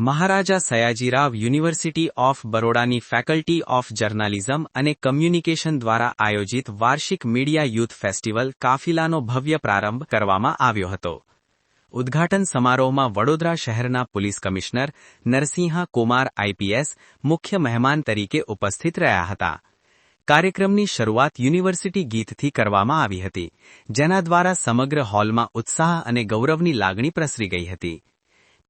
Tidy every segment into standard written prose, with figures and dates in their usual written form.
Maharaja Sayajirao university of બરોડાની faculty of journalism અને communication દ્વારા આયોજિત વાર્ષિક મીડિયા યુથ ફેસ્ટિવલ કાફિલાનો ભવ્ય પ્રારંભ કરવામાં આવ્યો હતો. ઉદ્ઘાટન સમારોહમાં વડોદરા શહેરના police commissioner Narasimha Kumar IPS મુખ્ય મહેમાન તરીકે ઉપસ્થિત રહ્યા હતા. કાર્યક્રમની શરૂઆત યુનિવર્સિટી ગીતથી કરવામાં આવી હતી, જેના દ્વારા સમગ્ર હોલમાં ઉત્સાહ અને ગૌરવની લાગણી પ્રસરી ગઈ હતી.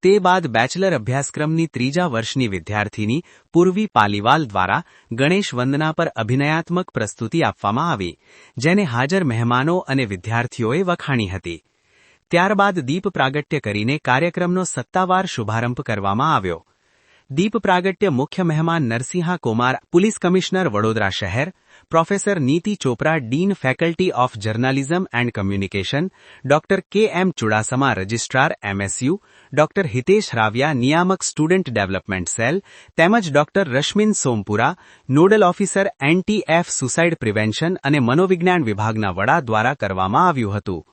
તે બાદ બેચલર અભ્યાસક્રમની ત્રીજા વર્ષની વિદ્યાર્થીની પૂર્વી પાલીવાલ દ્વારા ગણેશ વંદના પર અભિનયાત્મક પ્રસ્તુતિ આપવામાં આવી, જેને હાજર મહેમાનો અને વિદ્યાર્થીઓએ વખાણી હતી. ત્યારબાદ દીપ પ્રાગટ્ય કરીને કાર્યક્રમનો સત્તાવાર શુભારંભ કરવામાં આવ્યો. દીપ પ્રાગટ્ય મુખ્ય મહેમાન નરસિંહા કુમાર પોલીસ કમિશનર વડોદરા શહેર, professor Niti Chopra dean faculty of journalism and communication, doctor K M. Chudasama registrar MSU, doctor Hitesh Raviya નિયામક સ્ટુડન્ટ ડેવલપમેન્ટ સેલ તેમજ doctor Rashmin Sompura nodal officer NTF suicide prevention અને મનોવિજ્ઞાન વિભાગના વડા દ્વારા કરવામાં આવ્યું હતું.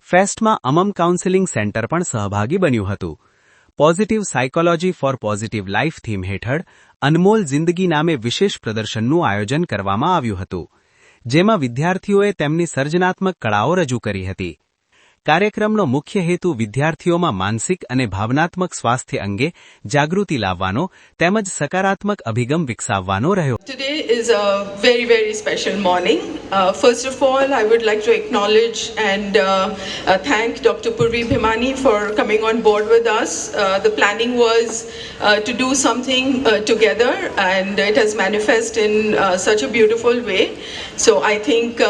ફેસ્ટમાં અમમ કાઉન્સેલિંગ સેન્ટર પણ સહભાગી બન્યું હતું. Positive psychology for positive life theme હેઠળ અનમોલ જિંદગી નામે વિશેષ પ્રદર્શનનું આયોજન કરવામાં આવ્યું હતું, જેમાં વિદ્યાર્થીઓએ તેમની સર્જનાત્મક કળાઓ રજૂ કરી હતી. કાર્યક્રમનો મુખ્ય હેતુ વિદ્યાર્થીઓમાં માનસિક અને ભાવનાત્મક સ્વાસ્થ્ય અંગે જાગૃતિ લાવવાનો તેમજ સકારાત્મક અભિગમ વિકસાવવાનો રહ્યો. Today is a very, very special morning. First of all, I would like to acknowledge and thank Dr. Purvi Bhimani for coming on board with us. The planning was to do something together, and it has manifested in such a beautiful way. So I think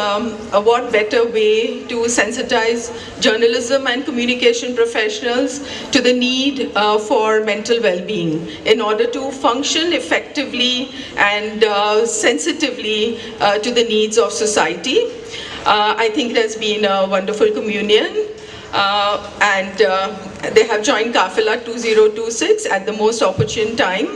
what better way to sensitize journalism and communication professionals to the need for mental well-being in order to function effectively and sensitively to the needs of society. I think it has been a wonderful communion, and they have joined Kafila 2026 at the most opportune time.